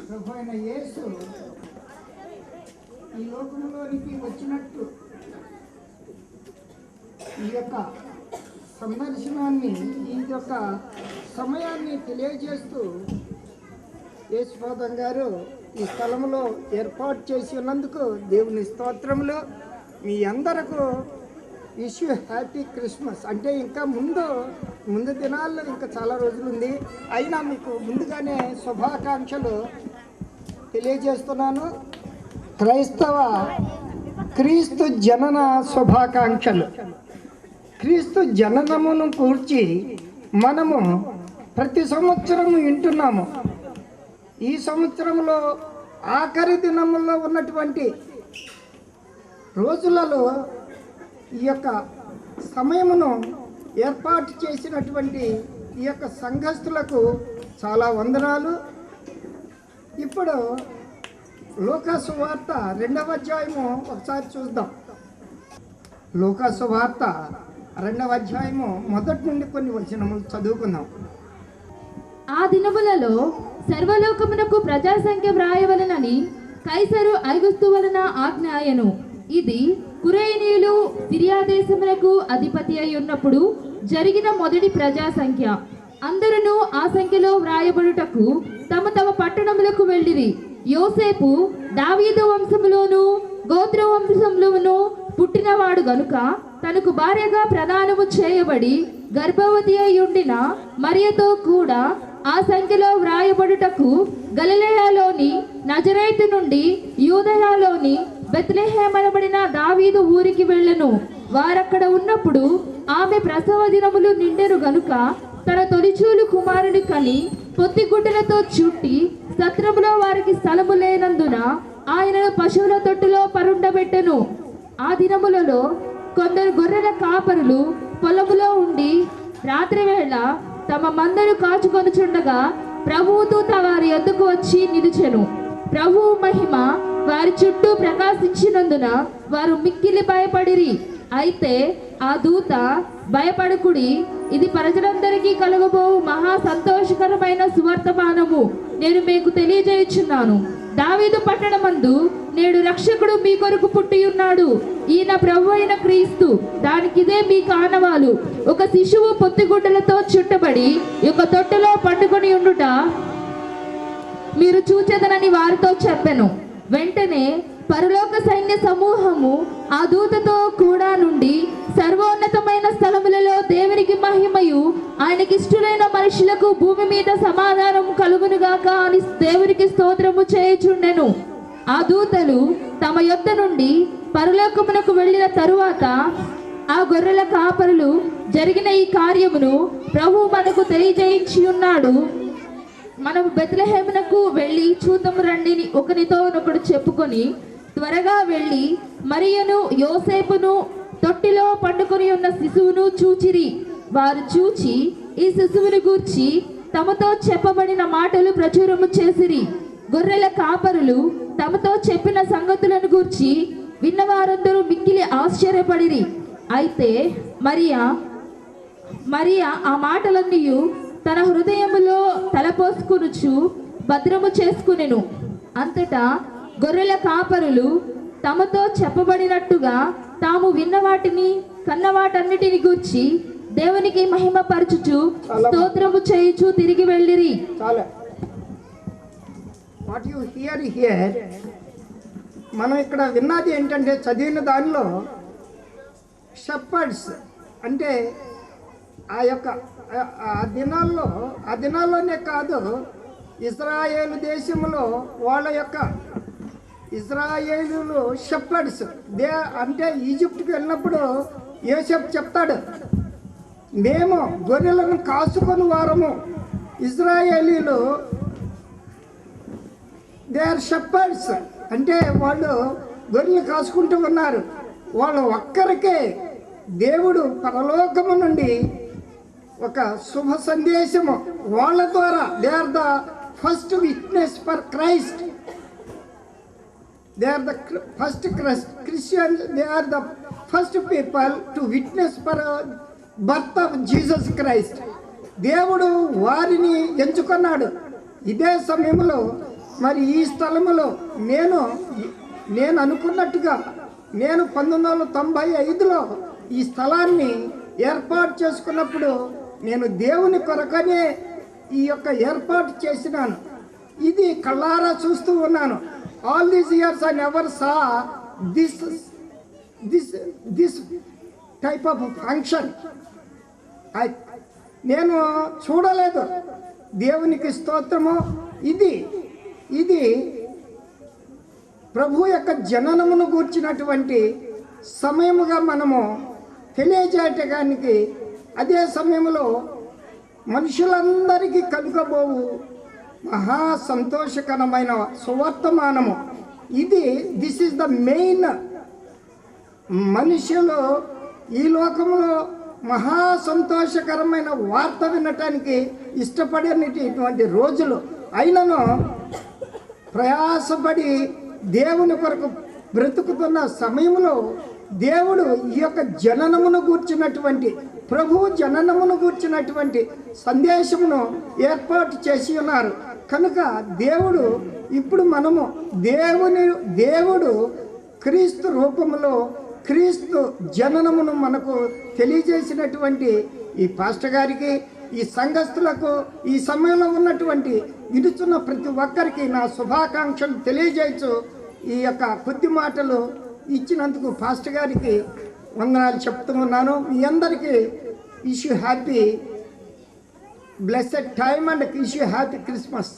ప్రభువైన యేసు ఈ లోకంలోనికి వచ్చినట్టు ఈ యొక్క సందర్శనాన్ని, ఈ యొక్క సమయాన్ని తెలియజేస్తూ యేసుపాదం గారు ఈ స్థలంలో ఏర్పాటు చేసి ఉన్నందుకు దేవుని స్తోత్రములు. మీ అందరకు విష్ యూ హ్యాపీ క్రిస్మస్. అంటే ఇంకా ముందు దినాల్లో ఇంకా చాలా రోజులు ఉంది, అయినా మీకు ముందుగానే శుభాకాంక్షలు తెలియజేస్తున్నాను. క్రీస్తు జనన శుభాకాంక్షలు. క్రీస్తు జననమును కూర్చి మనము ప్రతి సంవత్సరము వింటున్నాము. ఈ సంవత్సరంలో ఆఖరి దినముల్లో ఉన్నటువంటి రోజులలో ఈ యొక్క సమయమును ఏర్పాటు చేసినటువంటి ఈ యొక్క సంఘస్థులకు చాలా వందనాలు. ఇప్పుడు లూకా సువార్త 2వ అధ్యాయము ఒకసారి చూద్దాం. లూకా సువార్త 2వ అధ్యాయము మొదటి నుండి కొన్ని వచనములు చదువుకుందాం. ఆ దినములలో సర్వలోకమునకు ప్రజా సంఖ్య వ్రాయవలనని కైసరు ఐగుస్తు వలన ఆజ్ఞాయను. ఇది కురేనీయులు సిరియా దేశమునకు అధిపతి అయి ఉన్నప్పుడు జరిగిన మొదటి ప్రజా సంఖ్య. అందరూ ఆ సంఖ్యలో వ్రాయబడుటకు తమ తమ పట్టణములకు వెళ్ళిరి. యోసేపు దావీదు వంశములోను గోత్ర వంశంలోను పుట్టినవాడు గనుక తనకు భార్యగా ప్రదానము చేయబడి గర్భవతి అయి ఉండిన మరియతో కూడా ఆ సంఖ్యలో వ్రాయబడుటకు గలిలయలోని నజరేతు నుండి యూదయలోని బెత్లెహేమనబడిన దావీదు ఊరికి వెళ్ళెను. వారక్కడ ఉన్నప్పుడు ఆమె ప్రసవ దినములు నిండెను గనుక తన తొలిచూలు కుమారుని కని పొత్తిగుడ్డలతో చుట్టి సత్రములో వారికి స్థలము లేనందున ఆయనను పశువుల తొట్టులో పరుండబెట్టెను. ఆ దినములలో కొందరు గొర్రెల కాపరులు పొలములో ఉండి రాత్రివేళ తమ మందను కాచుకొనుచుండగా ప్రభువు దూత వారి యొద్దకు వచ్చి నిలిచెను. ప్రభువు మహిమ వారి చుట్టూ ప్రకాశించినందున వారు మిక్కిలి భయపడిరి. అయితే ఆ దూత, భయపడకుడి, ఇది ప్రజలందరికీ కలుగబో మహా సంతోషకరమైన సువర్తమానము నేను మీకు తెలియజేయుచున్నాను. దావీదు పట్టణమందు నేడు రక్షకుడు మీ కొరకు పుట్టి ఉన్నాడు. ఈయన ప్రభు అయిన క్రీస్తు. దానికిదే మీ కానవాలు. ఒక శిశువు పొత్తిగుడ్డలతో చుట్టబడి ఒక తొట్టెలో పండుకొని ఉండుట మీరు చూచెదనని వారితో చెప్పెను. వెంటనే పరలోక సైన్య సమూహము ఆ దూతతో కూడా నుండి సర్వోన్నతమైన స్థలములలో దేవునికి మహిమయు ఆయనకిష్టులైన మనుషులకు భూమి మీద సమాధానం కలుగునుగాక అని దేవునికి స్తోత్రము చేయుచుండెను. ఆ దూతలు తమ యొద్ద నుండి పరలోకమునకు వెళ్ళిన తరువాత ఆ గొర్రెల కాపరులు జరిగిన ఈ కార్యమును ప్రభు మనకు తెలియజేయించి ఉన్నాడు. మనము బెత్లెహేమునకు వెళ్ళి చూద్దాము రండి ఒకరితో ఒకడు చెప్పుకొని త్వరగా వెళ్ళి మరియను యోసేపును తొట్టిలో పండుకొని ఉన్న శిశువును చూచిరి. వారు చూచి ఈ శిశువుని గూర్చి తమతో చెప్పబడిన మాటలు ప్రచురము చేసిరి. గొర్రెల కాపరులు తమతో చెప్పిన సంగతులను గూర్చి విన్నవారందరూ మిక్కిలి ఆశ్చర్యపడిరి. అయితే మరియా ఆ మాటలన్నీ తన హృదయములో తలపోసుకొనుచు భద్రము చేసుకునెను. అంతటా గొర్రెల కాపరులు తమతో చెప్పబడినట్టుగా తాము విన్న వాటిని కన్నవాటన్నిటిని గూర్చి దేవునికి మహిమపరచుచు స్తోత్రము చేయుచు తిరిగి వెళ్ళిరి. వాట్ యు హియర్ మనం ఇక్కడ విన్నది ఏంటంటే, చదివిన దానిలో షెపర్డ్స్ అంటే ఆ దినాల్లోనే కాదు, ఇజ్రాయేలు దేశంలో వాళ్ళ యొక్క ఇజ్రాయేలు షెపర్డ్స్ అంటే ఈజిప్ట్కి వెళ్ళినప్పుడు యోసేపు చెప్తాడు, మేము గొర్రెలను కాసుకొని వారము, ఇజ్రాయేలీలు దే ఆర్ షెపర్డ్స్, అంటే వాళ్ళు గొర్రెలు కాసుకుంటూ ఉన్నారు. వాళ్ళు ఒక్కరికే దేవుడు పరలోకము నుండి ఒక శుభ సందేశము వాళ్ళ ద్వారా, they are the first witness for Christ. They are the first Christians, they are the first people to witness for birth of Jesus Christ. దేవుడు వారిని ఎంచుకున్నాడు. ఇదే సమయంలో మరి ఈ స్థలములో నేను అనుకున్నట్టుగా నేను 1995లో ఈ స్థలాన్ని ఏర్పాటు చేసుకున్నప్పుడు నేను దేవుని కొరకనే ఈ యొక్క ఏర్పాటు చేసినాను. ఇది కళ్ళారా చూస్తూ ఉన్నాను. All these years I never saw this type of function. నేను చూడలేదు. దేవునికి స్తోత్రము. ఇది ప్రభు యొక్క జననమును గూర్చినటువంటి సమయముగా మనము తెలియజేయటానికి, అదే సమయంలో మనుషులందరికీ కలుగబోవు మహా సంతోషకరమైన సువర్తమానము ఇది. This is the main. మనుషులు ఈ లోకంలో మహా సంతోషకరమైన వార్త వినటానికి ఇష్టపడేటువంటి రోజులు అయినను ప్రయాసపడి దేవుని కొరకు బ్రతుకుతున్న సమయంలో దేవుడు ఈ యొక్క జననమును గూర్చినటువంటి, ప్రభు జననమును గూర్చినటువంటి సందేశమును ఏర్పాటు చేసి ఉన్నారు. కనుక దేవుడు ఇప్పుడు మనము దేవుడు క్రీస్తు రూపంలో క్రీస్తు జననమును మనకు తెలియజేసినటువంటి ఈ పాస్టర్ గారికి, ఈ సంఘస్థులకు, ఈ సమయంలో ఉన్నటువంటి విడుచున్న ప్రతి ఒక్కరికి నా శుభాకాంక్షలు తెలియజేయచ్చు. ఈ యొక్క కొద్ది మాటలు ఇచ్చినందుకు పాస్టర్ గారికి వందనాలు చెప్తున్నాను. మీ అందరికీ wish you happy blessed time and wish you happy Christmas.